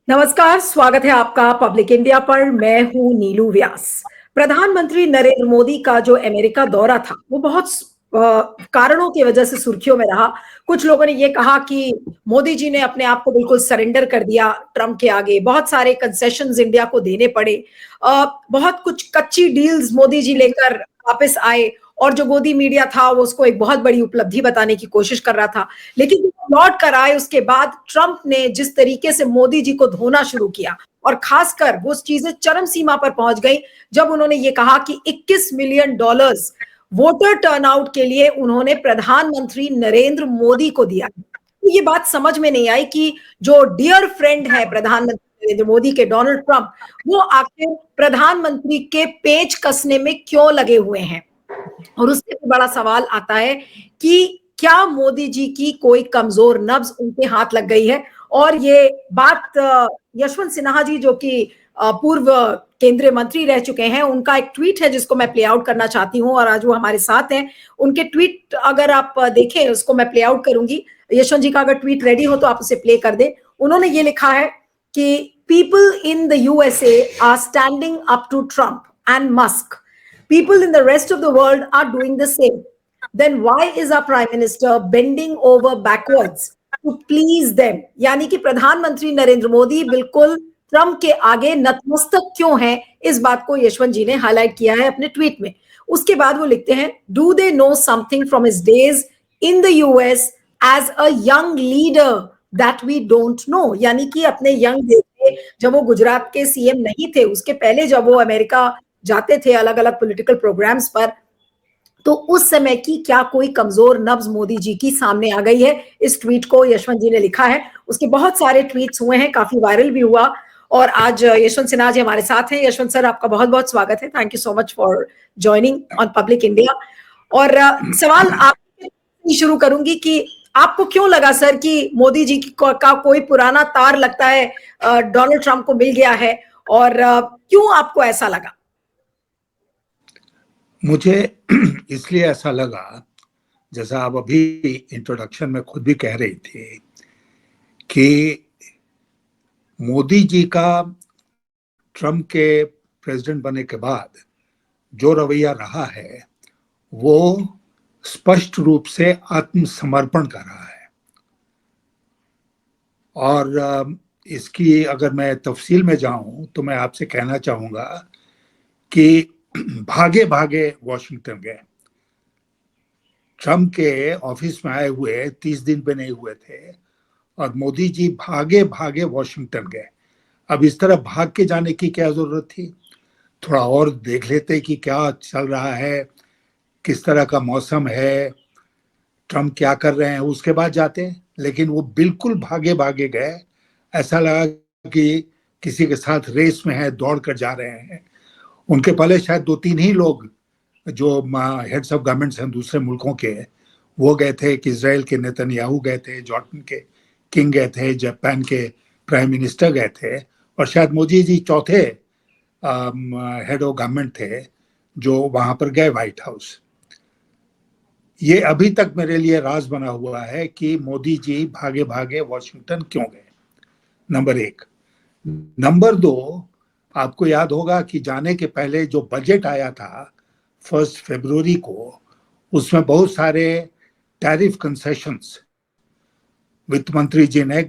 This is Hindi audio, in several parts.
नमस्कार, स्वागत है आपका पब्लिक इंडिया पर। मैं हूं नीलू व्यास। प्रधानमंत्री नरेंद्र मोदी का जो अमेरिका दौरा था वो बहुत कारणों की वजह से सुर्खियों में रहा। कुछ लोगों ने ये कहा कि मोदी जी ने अपने आप को बिल्कुल सरेंडर कर दिया ट्रंप के आगे, बहुत सारे कंसेशंस इंडिया को देने पड़े, बहुत कुछ कच्ची डील्स मोदी जी लेकर वापस आए, और जो गोदी मीडिया था वो उसको एक बहुत बड़ी उपलब्धि बताने की कोशिश कर रहा था। लेकिन लौट कर आए उसके बाद ट्रंप ने जिस तरीके से मोदी जी को धोना शुरू किया, और खासकर वो चीजें चरम सीमा पर पहुंच गई जब उन्होंने ये कहा कि $21 मिलियन वोटर टर्नआउट के लिए उन्होंने प्रधानमंत्री नरेंद्र मोदी को दिया। तो ये बात समझ में नहीं आई कि जो डियर फ्रेंड है प्रधानमंत्री नरेंद्र मोदी के, डोनाल्ड ट्रंप, वो आखिर प्रधानमंत्री के पेच कसने में क्यों लगे हुए हैं। और उससे भी बड़ा सवाल आता है कि क्या मोदी जी की कोई कमजोर नब्ज उनके हाथ लग गई है। और ये बात यशवंत सिन्हा जी, जो कि पूर्व केंद्रीय मंत्री रह चुके हैं, उनका एक ट्वीट है जिसको मैं प्ले आउट करना चाहती हूँ, और आज वो हमारे साथ हैं। उनके ट्वीट अगर आप देखें, उसको मैं प्ले आउट करूंगी। यशवंत जी का अगर ट्वीट रेडी हो तो आप उसे प्ले कर दें। उन्होंने ये लिखा है कि people in the USA are standing up to Trump and Musk. People in the rest of the world are doing the same. Then why is our prime minister bending over backwards to please them? यानी कि प्रधानमंत्री नरेंद्र मोदी बिल्कुल ट्रंप के आगे नतमस्तक क्यों हैं, इस बात को यशवंत जी ने हाईलाइट किया है अपने ट्वीट में। उसके बाद वो लिखते हैं, do they know something from his days in the US as a young leader that we don't know. यानी कि अपने यंग डेज में, जब वो गुजरात के सीएम नहीं थे, उसके पहले जब वो अमेरिका जाते थे अलग अलग पॉलिटिकल प्रोग्राम्स पर, तो उस समय की क्या कोई कमजोर नब्ज मोदी जी की सामने आ गई है। इस ट्वीट को यशवंत जी ने लिखा है। उसके बहुत सारे ट्वीट्स हुए हैं, काफी वायरल भी हुआ। और आज यशवंत सिन्हा जी हमारे साथ हैं। यशवंत सर, आपका बहुत बहुत स्वागत है। Thank you so much for joining on public India. और सवाल आपसे शुरू करूंगी कि आपको क्यों लगा सर कि मोदी जी का कोई पुराना तार लगता है डोनाल्ड ट्रंप को मिल गया है, और क्यों आपको ऐसा लगा? मुझे इसलिए ऐसा लगा, जैसा आप अभी इंट्रोडक्शन में खुद भी कह रही थी, कि मोदी जी का ट्रम्प के प्रेसिडेंट बनने के बाद जो रवैया रहा है वो स्पष्ट रूप से आत्मसमर्पण का रहा है। और इसकी अगर मैं तफसील में जाऊं तो मैं आपसे कहना चाहूंगा कि भागे भागे वॉशिंगटन गए। ट्रम्प के ऑफिस में आए हुए 30 दिन पे नहीं हुए थे और मोदी जी भागे भागे वॉशिंगटन गए। अब इस तरह भाग के जाने की क्या जरूरत थी? थोड़ा और देख लेते कि क्या चल रहा है, किस तरह का मौसम है, ट्रम्प क्या कर रहे हैं, उसके बाद जाते। लेकिन वो बिल्कुल भागे भागे गए। ऐसा लगा कि किसी के साथ रेस में है, दौड़ कर जा रहे हैं। उनके पहले शायद 2-3 ही लोग जो हेड्स ऑफ गवर्नमेंट्स हैं दूसरे मुल्कों के, वो गए थे। कि इजराइल के नेतन्याहू गए थे, जॉर्डन के किंग गए थे, जापान के प्राइम मिनिस्टर गए थे, और शायद मोदी जी चौथे हेड ऑफ गवर्नमेंट थे जो वहां पर गए व्हाइट हाउस। ये अभी तक मेरे लिए राज बना हुआ है कि मोदी जी भागे भागे वॉशिंगटन क्यों गए, नंबर 1। नंबर 2, आपको याद होगा कि जाने के पहले जो बजट आया था 1 फरवरी को, उसमें बहुत सारे टैरिफ कंसेशंस वित्त मंत्री जी ने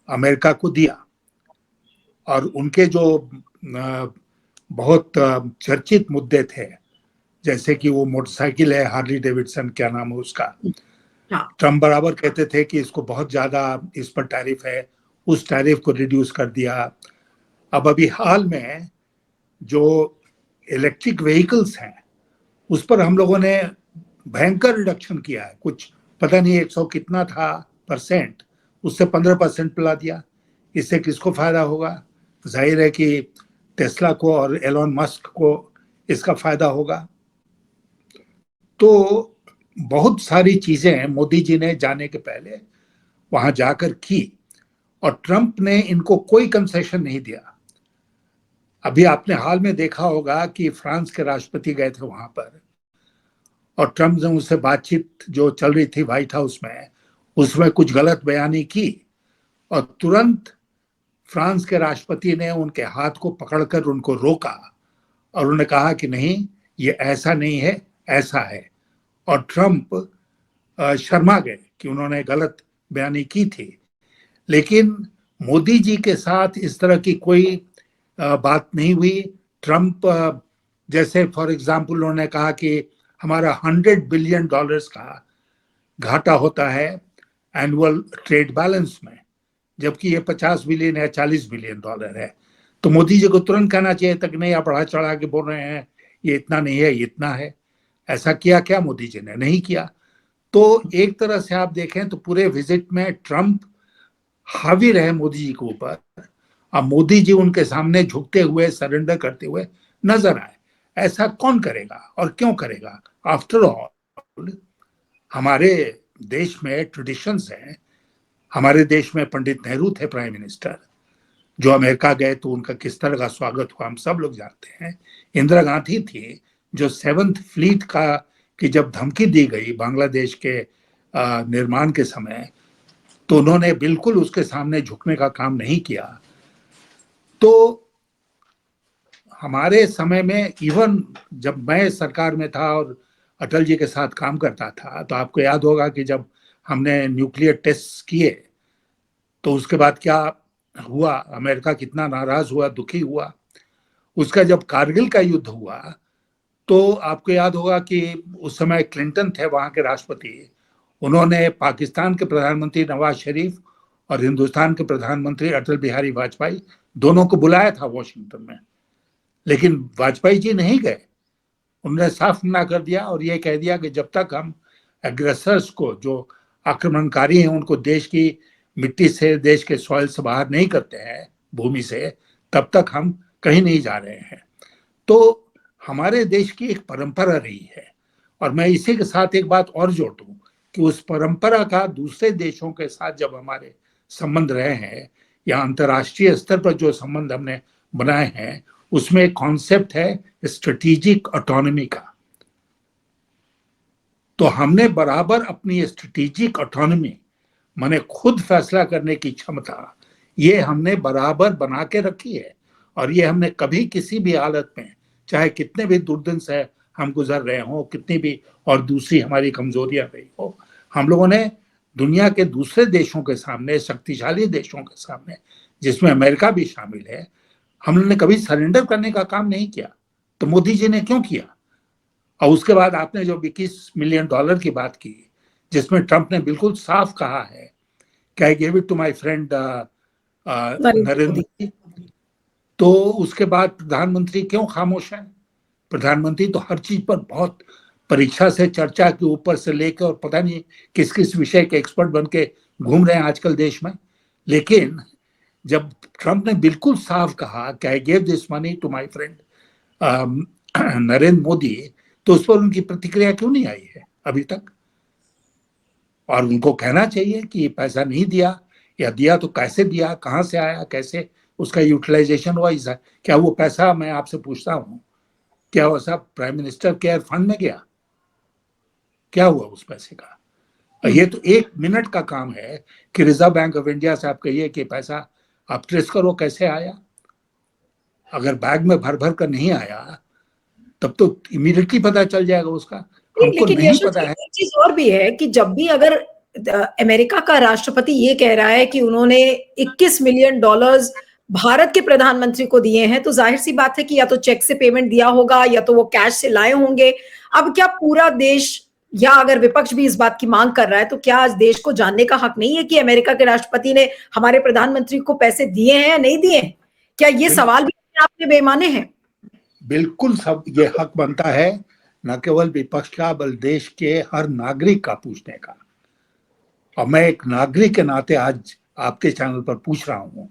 अमेरिका को दिया। और उनके जो बहुत चर्चित मुद्दे थे, जैसे कि वो मोटरसाइकिल है हार्ली डेविडसन, क्या नाम है उसका, ट्रम्प बराबर कहते थे कि इसको बहुत ज्यादा इस पर टैरिफ है, उस टैरिफ को रिड्यूस कर दिया। अब अभी हाल में जो इलेक्ट्रिक व्हीकल्स हैं उस पर हम लोगों ने भयंकर रिडक्शन किया है। कुछ पता नहीं 100 कितना था परसेंट, उससे 15% पिला दिया। इससे किसको फायदा होगा? जाहिर है कि टेस्ला को और एलोन मस्क को इसका फायदा होगा। तो बहुत सारी चीजें मोदी जी ने जाने के पहले वहां जाकर की, और ट्रंप ने इनको कोई कंसेशन नहीं दिया। अभी आपने हाल में देखा होगा कि फ्रांस के राष्ट्रपति गए थे वहां पर, और ट्रंप ने उससे बातचीत जो चल रही थी व्हाइट हाउस में, उसमें कुछ गलत बयानी की, और तुरंत फ्रांस के राष्ट्रपति ने उनके हाथ को पकड़कर उनको रोका और उन्होंने कहा कि नहीं, ये ऐसा नहीं है, ऐसा है। और ट्रंप शर्मा गए कि उन्होंने गलत बयानी की थी। लेकिन मोदी जी के साथ इस तरह की कोई बात नहीं हुई। ट्रंप जैसे फॉर एग्जांपल उन्होंने कहा कि हमारा $100 बिलियन का घाटा होता है एनुअल ट्रेड बैलेंस में, जबकि ये 50 बिलियन या $40 बिलियन है। तो मोदी जी को तुरंत कहना चाहिए तक नहीं, आप बढ़ा चढ़ा के बोल रहे हैं ये इतना नहीं है, ये इतना है। ऐसा किया क्या मोदी जी ने? नहीं किया। तो एक तरह से आप देखें तो पूरे विजिट में ट्रंप हावी रहे मोदी जी के ऊपर। अब मोदी जी उनके सामने झुकते हुए, सरेंडर करते हुए नजर आए। ऐसा कौन करेगा और क्यों करेगा? आफ्टर ऑल हमारे देश में ट्रेडिशंस हैं। हमारे देश में पंडित नेहरू थे प्राइम मिनिस्टर, जो अमेरिका गए तो उनका किस तरह का स्वागत हुआ हम सब लोग जानते हैं। इंदिरा गांधी थी, जो 7th फ्लीट का की जब धमकी दी गई बांग्लादेश के निर्माण के समय, तो उन्होंने बिल्कुल उसके सामने झुकने का काम नहीं किया। तो हमारे समय में, इवन जब मैं सरकार में था और अटल जी के साथ काम करता था, तो आपको याद होगा कि जब हमने न्यूक्लियर टेस्ट किए तो उसके बाद क्या हुआ, अमेरिका कितना नाराज हुआ, दुखी हुआ। उसका जब कारगिल का युद्ध हुआ तो आपको याद होगा कि उस समय क्लिंटन थे वहां के राष्ट्रपति। उन्होंने पाकिस्तान के प्रधानमंत्री नवाज शरीफ और हिंदुस्तान के प्रधानमंत्री अटल बिहारी वाजपेयी दोनों को बुलाया था वॉशिंगटन में, लेकिन वाजपेयी जी नहीं गए। उन्होंने साफ मना कर दिया और ये कह दिया कि जब तक हम एग्रेसर्स को, जो आक्रमणकारी हैं, उनको देश की मिट्टी से, देश के सॉइल से बाहर नहीं करते हैं, भूमि से, तब तक हम कहीं नहीं जा रहे हैं। तो हमारे देश की एक परंपरा रही है। और मैं इसी के साथ एक बात और जोड़ दूं कि उस परंपरा का दूसरे देशों के साथ जब हमारे संबंध रहे हैं या अंतर्राष्ट्रीय स्तर पर जो संबंध हमने बनाए हैं, उसमें एक कॉन्सेप्ट है स्ट्रेटेजिक ऑटोनॉमी का। तो हमने बराबर अपनी स्ट्रेटेजिक ऑटोनॉमी, माने खुद फैसला करने की क्षमता, ये हमने बराबर बना के रखी है। और ये हमने कभी किसी भी हालत में, चाहे कितने भी दुर्दिन से हम गुजर रहे हों, कितनी भी और दूसरी हमारी कमजोरियां रही हो, हम लोगों ने दुनिया के दूसरे देशों के सामने, शक्तिशाली देशों के सामने, जिसमें अमेरिका भी शामिल है, हम लोगों ने कभी सरेंडर करने का काम नहीं किया। तो मोदी जी ने क्यों किया? और उसके बाद आपने जो $21 मिलियन की बात की, जिसमें ट्रंप ने बिल्कुल साफ कहा है कि I give it to my friend Narendra Modi, तो उसके बाद प्रधानमंत्री क्यों खामोश है? प्रधानमंत्री तो हर चीज पर बहुत परीक्षा से, चर्चा के ऊपर से लेकर और पता नहीं किस किस विषय के एक्सपर्ट बन के घूम रहे हैं आजकल देश में। लेकिन जब ट्रंप ने बिल्कुल साफ कहा कि I give this money to my friend Narendra Modi, तो उस पर उनकी प्रतिक्रिया क्यों नहीं आई है अभी तक? और उनको कहना चाहिए कि ये पैसा नहीं दिया, या दिया तो कैसे दिया, कहां से आया, कैसे उसका यूटिलाइजेशन हुआ। क्या वो पैसा, मैं आपसे पूछता हूं, क्या वो सब प्राइम मिनिस्टर केयर फंड में गया? क्या हुआ उस पैसे का? ये तो 1 मिनट का काम है कि रिजर्व बैंक ऑफ इंडिया से आप कहिए कि पैसा आप ट्रेस करो कैसे आया। अगर बैग में भर भर कर नहीं आया तब तो इमीडिएटली पता चल जाएगा उसका। हमको लेकिन नहीं पता है। एक चीज और भी है कि जब भी अगर अमेरिका का राष्ट्रपति ये कह रहा है कि उन्होंने $21 मिलियन भारत के प्रधानमंत्री को दिए हैं, तो जाहिर सी बात है कि या तो चेक से पेमेंट दिया होगा या तो वो कैश से लाए होंगे। अब क्या पूरा देश, या अगर विपक्ष भी इस बात की मांग कर रहा है, तो क्या आज देश को जानने का हक नहीं है कि अमेरिका के राष्ट्रपति ने हमारे प्रधानमंत्री को पैसे दिए हैं या नहीं दिए? क्या ये सवाल भी आपके बेमाने हैं? बिल्कुल, सब ये हक बनता है, न केवल विपक्ष का बल्कि देश के हर नागरिक का पूछने का। और मैं एक नागरिक के नाते आज आपके चैनल पर पूछ रहा हूं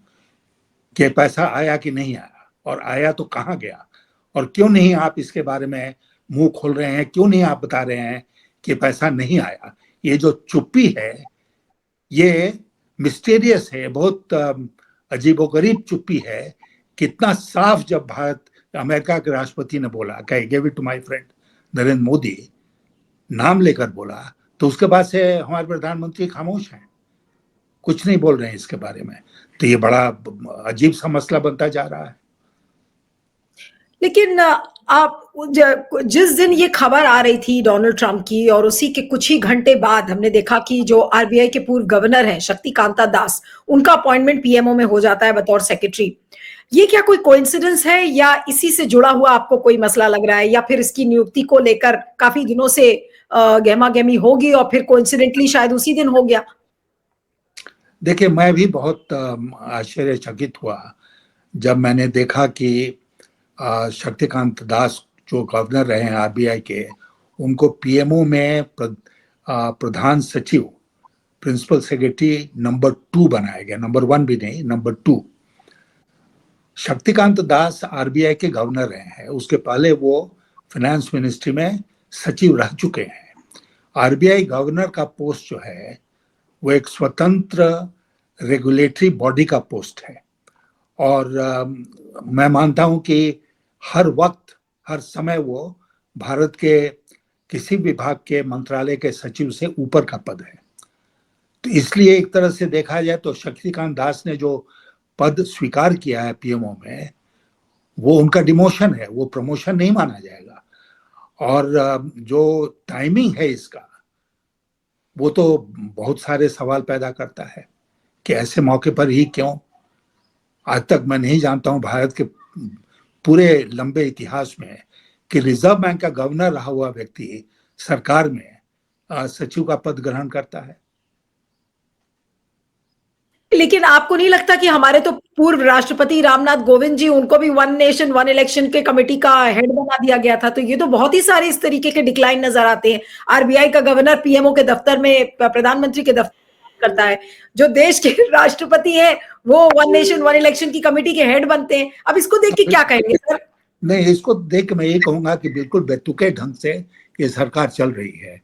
कि पैसा आया कि नहीं आया, और आया तो कहां गया, और क्यों नहीं आप इसके बारे में मुंह खोल रहे हैं, क्यों नहीं आप बता रहे हैं कि पैसा नहीं आया। ये जो चुप्पी है ये मिस्टीरियस है, बहुत अजीबोगरीब चुप्पी है। कितना साफ जब भारत, अमेरिका के राष्ट्रपति ने बोला कि I give it to my friend Narendra Modi, नाम लेकर बोला, तो उसके बाद से हमारे प्रधानमंत्री खामोश हैं, कुछ नहीं बोल रहे हैं इसके बारे में। तो ये बड़ा अजीब सा मसला बनता जा रहा है। लेकिन आप जिस दिन ये खबर आ रही थी डोनाल्ड ट्रंप की, और उसी के कुछ ही घंटे बाद हमने देखा कि जो आरबीआई के पूर्व गवर्नर हैं शक्तिकांता दास, उनका अपॉइंटमेंट पीएमओ में हो जाता है बतौर सेक्रेटरी। ये क्या कोई कोइंसिडेंस है या इसी से जुड़ा हुआ आपको कोई मसला लग रहा है, या फिर इसकी नियुक्ति को लेकर काफी दिनों से गहमा गहमी होगी और फिर कोइंसिडेंटली शायद उसी दिन हो गया? देखिए, मैं भी बहुत आश्चर्यचकित हुआ जब मैंने देखा कि शक्तिकांत दास जो गवर्नर रहे हैं आरबीआई के, उनको पीएमओ में प्रधान सचिव, प्रिंसिपल सेक्रेटरी नंबर 2 बनाया गया। नंबर 1 भी नहीं, नंबर 2। शक्तिकांत दास आरबीआई के गवर्नर रहे हैं, उसके पहले वो फाइनेंस मिनिस्ट्री में सचिव रह चुके हैं। आरबीआई गवर्नर का पोस्ट जो है वो एक स्वतंत्र रेगुलेटरी बॉडी का पोस्ट है, और मैं मानता हूं कि हर वक्त हर समय वो भारत के किसी विभाग के मंत्रालय के सचिव से ऊपर का पद है। तो इसलिए एक तरह से देखा जाए तो शक्तिकांत दास ने जो पद स्वीकार किया है पीएमओ में, वो उनका डिमोशन है, वो प्रमोशन नहीं माना जाएगा। और जो टाइमिंग है इसका, वो तो बहुत सारे सवाल पैदा करता है कि ऐसे मौके पर ही क्यों। आज तक मैं नहीं जानता हूं भारत के पूरे लंबे इतिहास में कि रिजर्व बैंक का गवर्नर रहा हुआ व्यक्ति सरकार में सचिव का पद ग्रहण करता है। लेकिन आपको नहीं लगता कि हमारे तो पूर्व राष्ट्रपति रामनाथ कोविंद जी, उनको भी वन नेशन वन इलेक्शन के कमेटी का हेड बना दिया गया था? तो ये तो बहुत ही सारे इस तरीके के डिक्लाइन नजर आते हैं। आरबीआई का गवर्नर पीएमओ के दफ्तर में, प्रधानमंत्री के दफ्तर करता है, जो देश के राष्ट्रपति है वो वन नेशन वन इलेक्शन की कमेटी के हेड बनते हैं। अब इसको देख के क्या कहेंगे सर? नहीं, इसको देख के मैं ये कहूंगा कि बिल्कुल बेतुके ढंग से ये सरकार चल रही है।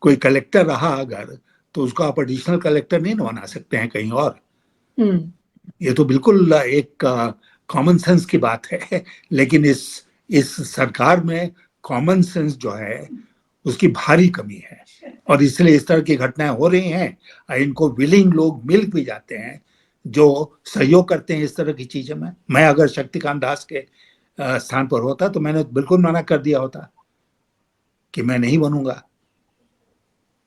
कोई कलेक्टर रहा अगर, तो उसको आप एडिशनल कलेक्टर नहीं बना सकते हैं कहीं और। ये तो बिल्कुल एक कॉमन सेंस की बात है। लेकिन इस सरकार में कॉमन सेंस जो है उसकी भारी कमी है, और इसलिए इस तरह की घटनाएं हो रही हैं। इनको विलिंग लोग मिल भी जाते हैं जो सहयोग करते हैं इस तरह की चीजों में। मैं अगर शक्तिकांत दास के स्थान पर होता तो मैंने बिल्कुल मना कर दिया होता कि मैं नहीं बनूंगा।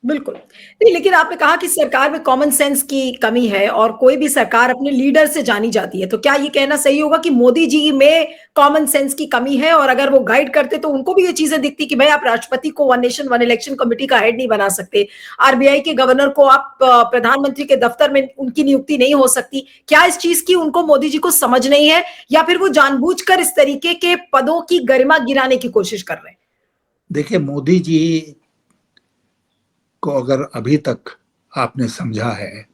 बिल्कुल नहीं, लेकिन आपने कहा कि सरकार में कॉमन सेंस की कमी है और कोई भी सरकार अपने लीडर से जानी जाती है, तो क्या ये कहना सही होगा कि मोदी जी में कॉमन सेंस की कमी है? और अगर वो गाइड करते तो उनको भी ये चीजें दिखती कि भाई आप राष्ट्रपति को one nation one election committee का हेड नहीं बना सकते, आरबीआई के गवर्नर को आप प्रधानमंत्री के दफ्तर में उनकी नियुक्ति नहीं हो सकती। क्या इस चीज की उनको मोदी जी को समझ नहीं है, या फिर वो जानबूझकर इस तरीके के पदों की गरिमा गिराने की कोशिश कर रहे हैं? देखिए, मोदी जी को अगर अभी तक आपने समझा है,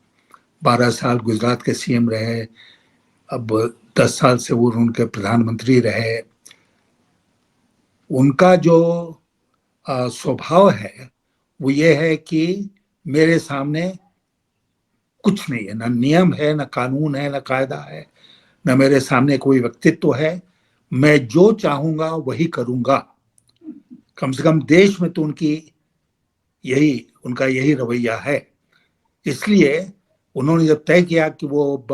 12 साल गुजरात के सीएम रहे, अब 10 साल से वो उनके प्रधानमंत्री रहे, उनका जो स्वभाव है वो ये है कि मेरे सामने कुछ नहीं है, ना नियम है, ना कानून है, ना कायदा है, ना मेरे सामने कोई व्यक्तित्व है। मैं जो चाहूंगा वही करूंगा। कम से कम देश में तो उनका यही रवैया है। इसलिए उन्होंने जब तय किया कि वो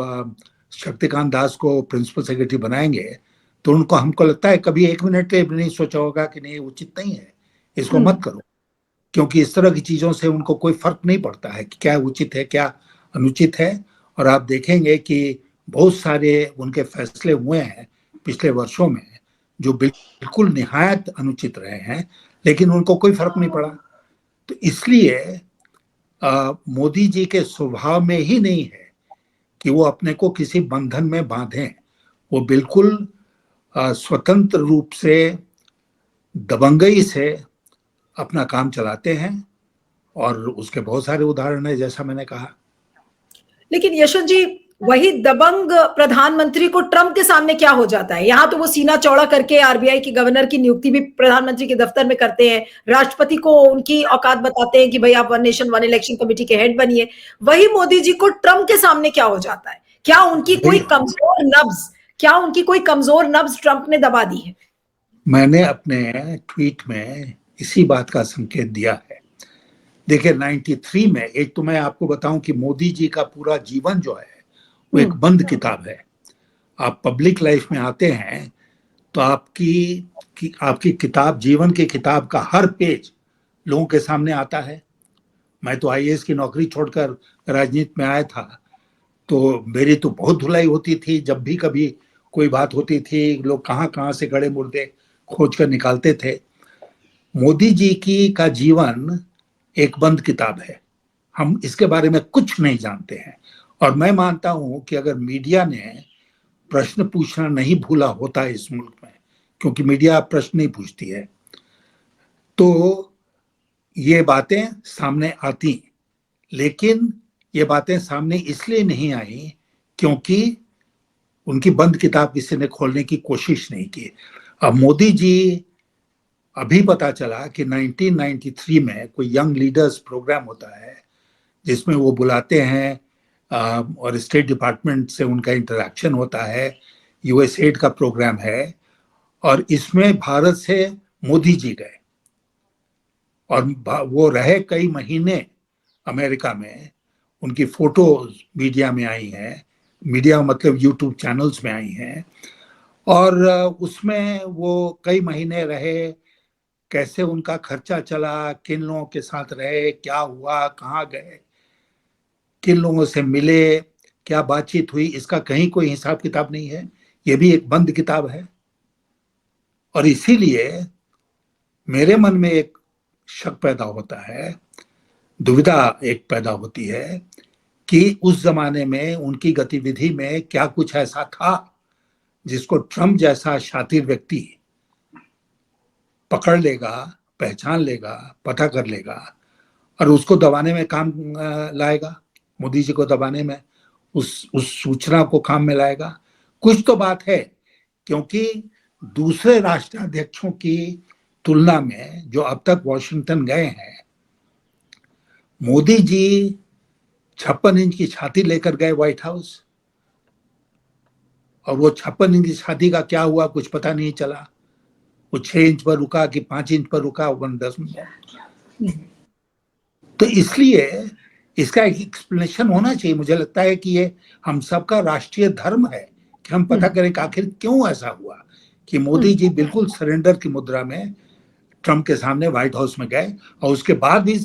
शक्तिकांत दास को प्रिंसिपल सेक्रेटरी बनाएंगे, तो हमको लगता है कभी एक मिनट के भी नहीं सोचा होगा कि नहीं, उचित नहीं है, इसको मत करो। क्योंकि इस तरह की चीजों से उनको कोई फर्क नहीं पड़ता है कि क्या उचित है क्या अनुचित है। और आप देखेंगे कि बहुत सारे उनके फैसले हुए हैं पिछले वर्षों में जो बिल्कुल निहायत अनुचित रहे हैं, लेकिन उनको कोई फर्क नहीं पड़ा। तो इसलिए मोदी जी के स्वभाव में ही नहीं है कि वो अपने को किसी बंधन में बांधें। वो बिल्कुल स्वतंत्र रूप से, दबंगई से अपना काम चलाते हैं, और उसके बहुत सारे उदाहरण है जैसा मैंने कहा। लेकिन यशवंत जी, वही दबंग प्रधानमंत्री को ट्रंप के सामने क्या हो जाता है? यहां तो वो सीना चौड़ा करके आरबीआई के गवर्नर की नियुक्ति भी प्रधानमंत्री के दफ्तर में करते हैं, राष्ट्रपति को उनकी औकात बताते हैं कि भाई आप one nation one election committee के हेड बनिए। वही मोदी जी को ट्रंप के सामने क्या हो जाता है? क्या उनकी कोई कमजोर नब्ज ट्रंप ने दबा दी है? मैंने अपने ट्वीट में इसी बात का संकेत दिया है। देखिए 93 में, एक तो मैं आपको बताऊं कि मोदी जी का पूरा जीवन जो है वो एक बंद किताब है। आप पब्लिक लाइफ में आते हैं तो आपकी किताब, जीवन की किताब का हर पेज लोगों के सामने आता है। मैं तो आईएएस की नौकरी छोड़कर राजनीति में आया था, तो मेरी तो बहुत धुलाई होती थी। जब भी कभी कोई बात होती थी, लोग कहाँ कहाँ से गड़े मुर्दे खोज कर निकालते थे। मोदी जी की का जीवन एक बंद किताब है, हम इसके बारे में कुछ नहीं जानते हैं। और मैं मानता हूं कि अगर मीडिया ने प्रश्न पूछना नहीं भूला होता इस मुल्क में, क्योंकि मीडिया प्रश्न नहीं पूछती है, तो ये बातें सामने आती। लेकिन ये बातें सामने इसलिए नहीं आई क्योंकि उनकी बंद किताब किसी ने खोलने की कोशिश नहीं की। अब मोदी जी, अभी पता चला कि 1993 में कोई यंग लीडर्स प्रोग्राम होता है जिसमें वो बुलाते हैं और स्टेट डिपार्टमेंट से उनका इंटरेक्शन होता है, यूएसएड का प्रोग्राम है, और इसमें भारत से मोदी जी गए और वो रहे कई महीने अमेरिका में। उनकी फोटोज मीडिया में आई हैं, मीडिया मतलब यूट्यूब चैनल्स में आई हैं, और उसमें वो कई महीने रहे, कैसे उनका खर्चा चला, किन लोगों के साथ रहे, क्या हुआ, कहाँ गए, किन लोगों से मिले, क्या बातचीत हुई, इसका कहीं कोई हिसाब किताब नहीं है। ये भी एक बंद किताब है। और इसीलिए मेरे मन में एक शक पैदा होता है, दुविधा एक पैदा होती है कि उस जमाने में उनकी गतिविधि में क्या कुछ ऐसा था जिसको ट्रम्प जैसा शातिर व्यक्ति पकड़ लेगा, पहचान लेगा, पता कर लेगा और उसको दबाने में काम लाएगा, मोदी जी को दबाने में, उस सूचना को काम में लाएगा। कुछ तो बात है, क्योंकि दूसरे राष्ट्राध्यक्षों की तुलना में जो अब तक वॉशिंगटन गए हैं, मोदी जी 56 इंच की छाती लेकर गए व्हाइट हाउस, और वो 56 इंच की छाती का क्या हुआ कुछ पता नहीं चला। वो 6 इंच पर रुका कि 5 इंच पर रुका, 10 में। तो इसलिए इसका एक एक्सप्लेनेशन होना चाहिए। मुझे लगता है कि ये हम सबका राष्ट्रीय धर्म है कि हम पता करें कि आखिर क्यों ऐसा हुआ कि मोदी जी बिल्कुल सरेंडर की मुद्रा में ट्रम्प के सामने व्हाइट हाउस में गए, और उसके बाद भी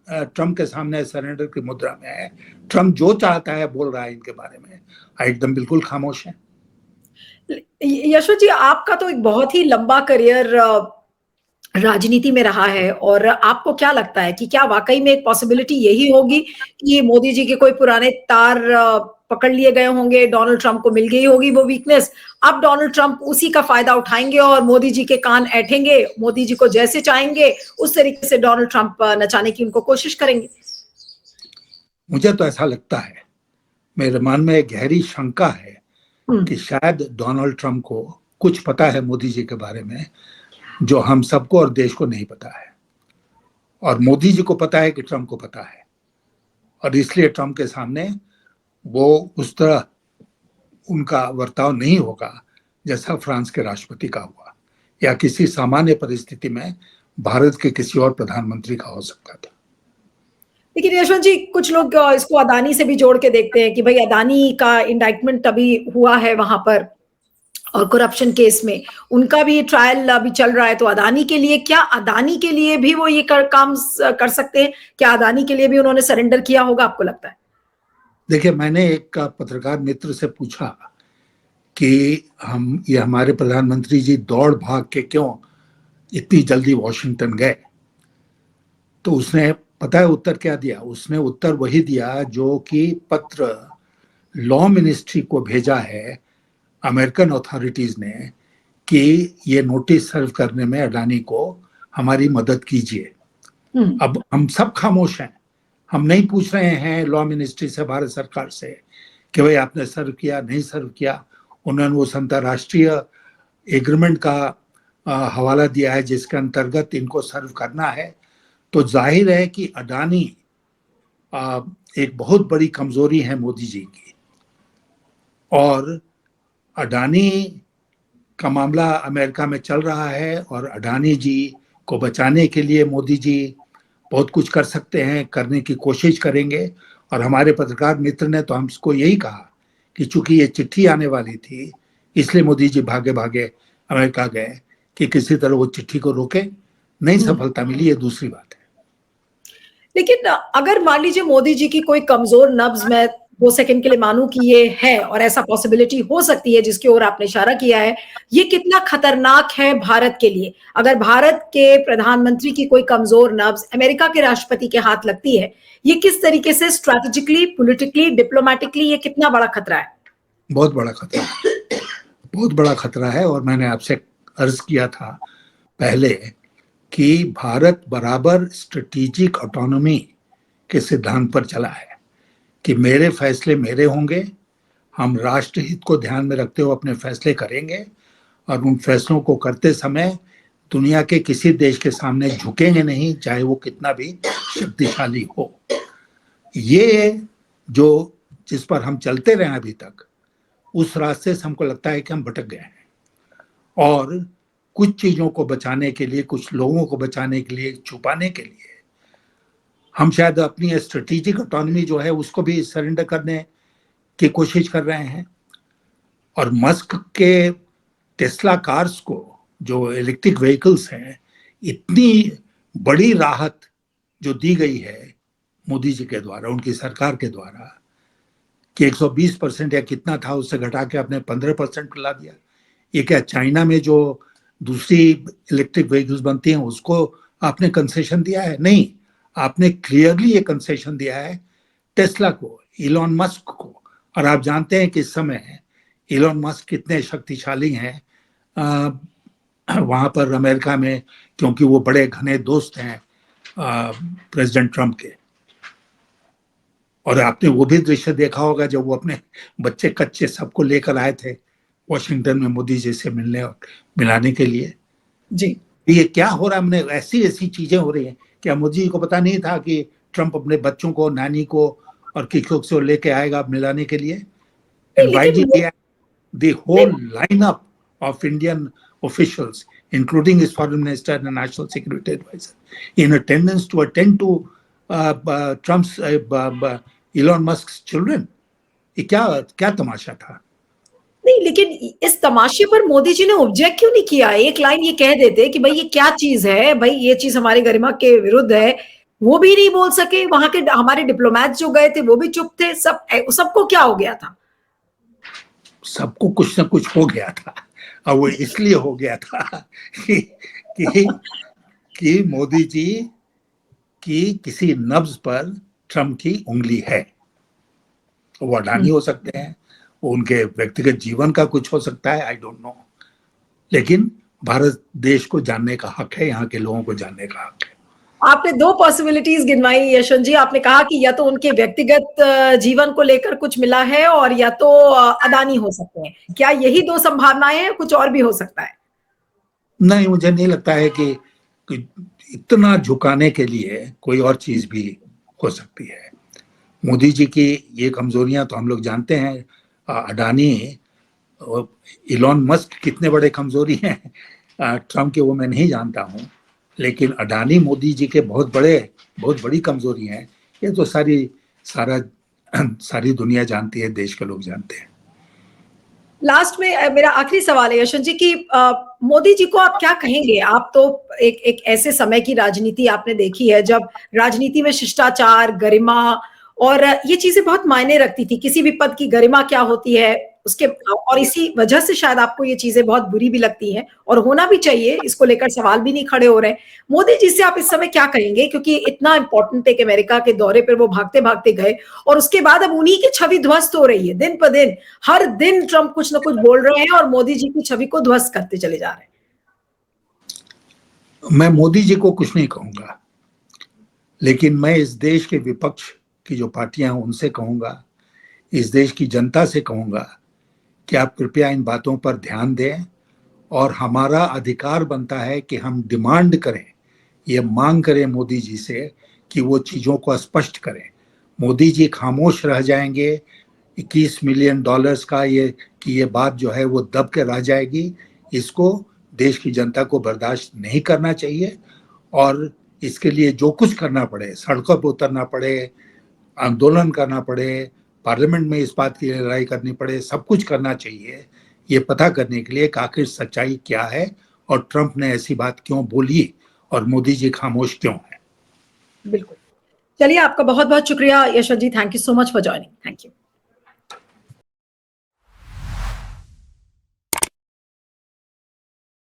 ट्रम्प के सामने सरेंडर की मुद्रा में है। ट्रम्प जो चाहता है बोल रहा है इनके बारे में, एकदम बिल्कुल खामोश है। यशवंत जी, आपका तो एक बहुत ही लंबा करियर राजनीति में रहा है, और आपको क्या लगता है कि क्या वाकई में एक पॉसिबिलिटी यही होगी कि मोदी जी के कोई पुराने तार पकड़ लिए गए होंगे, डोनाल्ड ट्रंप को मिल गई होगी वो वीकनेस, अब डोनाल्ड ट्रंप उसी का फायदा उठाएंगे और मोदी जी के कान ऐंठेंगे, मोदी जी को जैसे चाहेंगे उस तरीके से डोनाल्ड ट्रंप नचाने की उनको कोशिश करेंगे? मुझे तो ऐसा लगता है, मेरे मन में एक गहरी शंका है कि शायद डोनाल्ड ट्रंप को कुछ पता है मोदी जी के बारे में जो हम सबको और देश को नहीं पता है, और मोदी जी को पता है कि ट्रंप को पता है, और इसलिए ट्रंप के सामने वो उस तरह उनका बर्ताव नहीं होगा जैसा फ्रांस के राष्ट्रपति का हुआ या किसी सामान्य परिस्थिति में भारत के किसी और प्रधानमंत्री का हो सकता था। लेकिन यशवंत जी, कुछ लोग इसको अदानी से भी जोड़ के देखते हैं कि भाई अदानी का इंडाइटमेंट अभी हुआ है वहां पर, और करप्शन केस में उनका भी ट्रायल अभी चल रहा है, तो अदानी के लिए क्या, अदानी के लिए भी वो ये काम कर सकते हैं? क्या अदानी के लिए भी उन्होंने सरेंडर किया होगा, आपको लगता है? देखिए, मैंने एक पत्रकार मित्र से पूछा कि ये हमारे प्रधानमंत्री जी दौड़ भाग के क्यों इतनी जल्दी वॉशिंगटन गए, तो उसने पता है उत्तर क्या दिया? उसने उत्तर वही दिया जो कि पत्र लॉ मिनिस्ट्री को भेजा है अमेरिकन अथॉरिटीज ने कि ये नोटिस सर्व करने में अडानी को हमारी मदद कीजिए। अब हम सब खामोश हैं, हम नहीं पूछ रहे हैं लॉ मिनिस्ट्री से, भारत सरकार से, कि भाई आपने सर्व किया नहीं सर्व किया। उन्होंने उस अंतर्राष्ट्रीय एग्रीमेंट का हवाला दिया है जिसके अंतर्गत इनको सर्व करना है। तो जाहिर है कि अडानी एक बहुत बड़ी कमजोरी है मोदी जी की, और अडानी का मामला अमेरिका में चल रहा है, और अडानी जी को बचाने के लिए मोदी जी बहुत कुछ कर सकते हैं, करने की कोशिश करेंगे। और हमारे पत्रकार मित्र ने तो हमको यही कहा कि चूंकि ये चिट्ठी आने वाली थी, इसलिए मोदी जी भागे भागे अमेरिका गए कि किसी तरह वो चिट्ठी को रोके। नहीं सफलता मिली, ये दूसरी बात है। लेकिन अगर मान लीजिए मोदी जी की कोई कमजोर नब्ज, मैं 2 सेकंड के लिए मानूं कि ये है और ऐसा पॉसिबिलिटी हो सकती है जिसकी ओर आपने इशारा किया है, ये कितना खतरनाक है भारत के लिए? अगर भारत के प्रधानमंत्री की कोई कमजोर नब्ज अमेरिका के राष्ट्रपति के हाथ लगती है, ये किस तरीके से स्ट्रैटेजिकली, पॉलिटिकली, डिप्लोमेटिकली ये कितना बड़ा खतरा है? बहुत बड़ा खतरा है, बहुत बड़ा खतरा है। और मैंने आपसे अर्ज किया था पहले कि भारत बराबर स्ट्रेटेजिक ऑटोनॉमी के सिद्धांत पर चला है कि मेरे फैसले मेरे होंगे, हम राष्ट्रहित को ध्यान में रखते हुए अपने फैसले करेंगे और उन फैसलों को करते समय दुनिया के किसी देश के सामने झुकेंगे नहीं, चाहे वो कितना भी शक्तिशाली हो। ये जो जिस पर हम चलते रहे अभी तक, उस रास्ते से हमको लगता है कि हम भटक गए हैं। और कुछ चीजों को बचाने के लिए, कुछ लोगों को बचाने के लिए, छुपाने के लिए हम शायद अपनी स्ट्रेटेजिक ऑटोनॉमी जो है उसको भी सरेंडर करने की कोशिश कर रहे हैं। और मस्क के टेस्ला कार्स को, जो इलेक्ट्रिक व्हीकल्स हैं, इतनी बड़ी राहत जो दी गई है मोदी जी के द्वारा, उनकी सरकार के द्वारा, कि 120% या कितना था उससे घटा के आपने 15% ला दिया। ये क्या चाइना में जो दूसरी इलेक्ट्रिक व्हीकल्स बनती हैं उसको आपने कंसेशन दिया है? नहीं, आपने क्लियरली ये कंसेशन दिया है टेस्ला को, इलॉन मस्क को। और आप जानते हैं कि इस समय इलॉन मस्क कितने शक्तिशाली हैं वहां पर अमेरिका में, क्योंकि वो बड़े घने दोस्त हैं प्रेसिडेंट ट्रम्प के। और आपने वो भी दृश्य देखा होगा जब वो अपने बच्चे कच्चे सबको लेकर आए थे वॉशिंगटन में मोदी जी से मिलने और मिलाने के लिए। जी, ये क्या हो रहा है? हमने ऐसी ऐसी चीजें हो रही हैं। क्या मोदी जी को पता नहीं था कि ट्रम्प अपने बच्चों को, नानी को और किसी को लेके आएगा मिलाने के लिए? And why did he the whole lineup of Indian officials, including his foreign minister and national security advisor, in attendance to attend to Trump's Elon Musk's children? ये क्या क्या तमाशा था? नहीं, लेकिन इस तमाशे पर मोदी जी ने ऑब्जेक्ट क्यों नहीं किया? एक लाइन ये कह देते कि भाई ये क्या चीज है, भाई ये चीज हमारी गरिमा के विरुद्ध है, वो भी नहीं बोल सके। वहां के हमारे डिप्लोमैट जो गए थे वो भी चुप थे। सबको क्या हो गया था? सबको कुछ ना कुछ हो गया था। और वो इसलिए हो गया था कि कि, कि मोदी जी की किसी नब्ज पर ट्रम्प की उंगली है। वो अडानी हो सकते हैं, वो उनके व्यक्तिगत जीवन का कुछ हो सकता है, आई डोंट नो। लेकिन भारत देश को जानने का हक है, यहाँ के लोगों को जानने का हक है। आपने 2 पॉसिबिलिटीज गिनवाई यशवंत जी। आपने कहा कि या तो उनके व्यक्तिगत जीवन को लेकर कुछ मिला है और या तो अदानी हो सकते हैं। क्या यही 2 संभावनाएं हैं, कुछ और भी हो सकता है? नहीं, मुझे नहीं लगता है कि इतना झुकाने के लिए कोई और चीज भी हो सकती है। मोदी जी की ये कमजोरियां तो हम लोग जानते हैं। अडानी, इलॉन मस्क कितने बड़े कमजोरी हैं ट्रम्प के, वो मैं नहीं जानता हूँ। लेकिन अडानी मोदी जी के बहुत बड़ी कमजोरी हैं। ये तो सारी दुनिया जानती है, देश के लोग जानते हैं। लास्ट में मेरा आखिरी सवाल है यशवंत जी की, मोदी जी को आप क्या कहेंगे? आप तो एक ऐसे समय की राजनीति आपने देखी है जब राजनीति में शिष्टाचार, गरिमा और ये चीजें बहुत मायने रखती थी। किसी भी पद की गरिमा क्या होती है उसके, और इसी वजह से शायद आपको ये चीजें बहुत बुरी भी लगती हैं और होना भी चाहिए, इसको लेकर सवाल भी नहीं खड़े हो रहे। मोदी जी से आप इस समय क्या कहेंगे? क्योंकि इतना इंपॉर्टेंट एक अमेरिका के दौरे पर वो भागते भागते गए और उसके बाद अब उन्हीं की छवि ध्वस्त हो रही है दिन पर दिन। हर दिन ट्रंप कुछ ना कुछ बोल रहे हैं और मोदी जी की छवि को ध्वस्त करते चले जा रहे हैं। मैं मोदी जी को कुछ नहीं कहूंगा, लेकिन मैं इस देश के विपक्ष की जो पार्टियां हैं उनसे कहूंगा, इस देश की जनता से कहूंगा कि आप कृपया इन बातों पर ध्यान दें। और हमारा अधिकार बनता है कि हम डिमांड करें, ये मांग करें मोदी जी से कि वो चीज़ों को स्पष्ट करें। मोदी जी खामोश रह जाएंगे, $21 मिलियन का ये बात जो है वो दब के रह जाएगी। इसको देश की जनता को बर्दाश्त नहीं करना चाहिए और इसके लिए जो कुछ करना पड़े, सड़कों पर उतरना पड़े, आंदोलन करना पड़े, पार्लियामेंट में इस बात की लड़ाई करनी पड़े, सब कुछ करना चाहिए ये पता करने के लिए कि आखिर सच्चाई क्या है और ट्रंप ने ऐसी बात क्यों बोली और मोदी जी खामोश क्यों है। बिल्कुल। चलिए, आपका बहुत बहुत शुक्रिया Yashwant ji. Thank you so much for joining. Thank you.